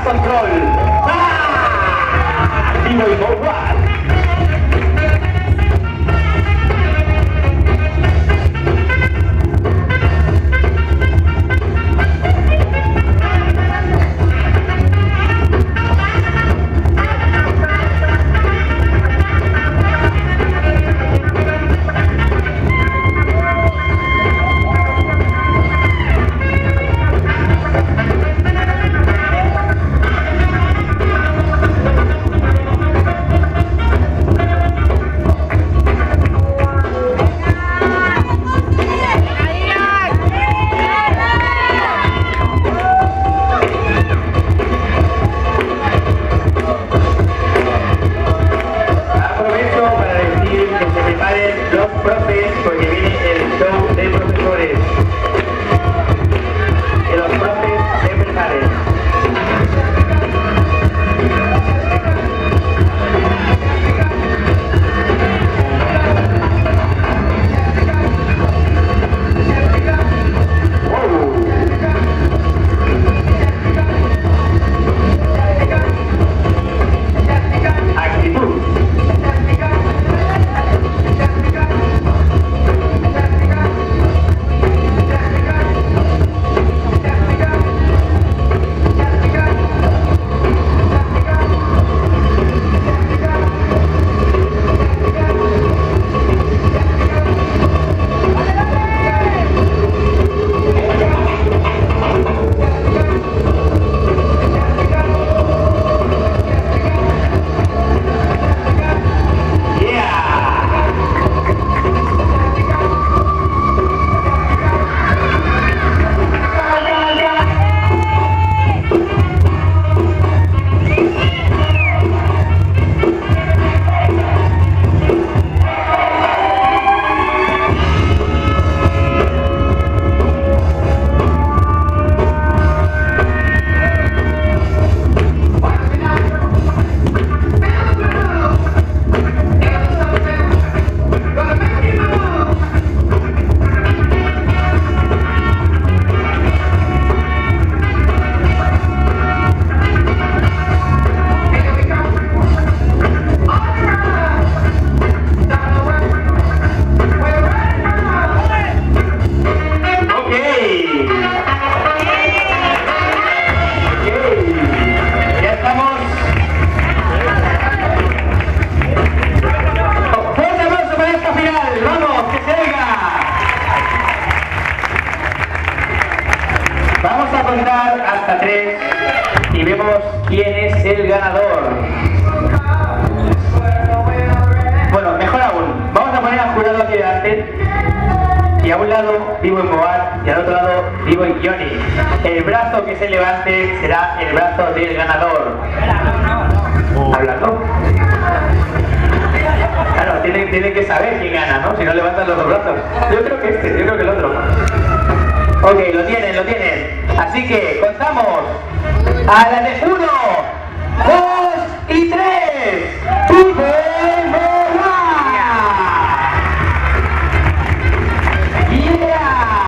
control. ¡Ah! Divo y Moat. Los profes, porque viene el show de profesores. Que los profes se preparen. Actitud. Vamos a contar hasta 3 y vemos quién es el ganador. Bueno, mejor aún, vamos a poner al jurado aquí delante. Y a un lado Divo y Moat y al otro lado Divo y Johnny. El brazo que se levante será el brazo del ganador. ¿Hablando? Claro, tiene que saber quién gana, ¿no? Si no levantan los dos brazos. Yo creo que yo creo que el otro. Ok, lo tienen. Así que contamos a la de 1.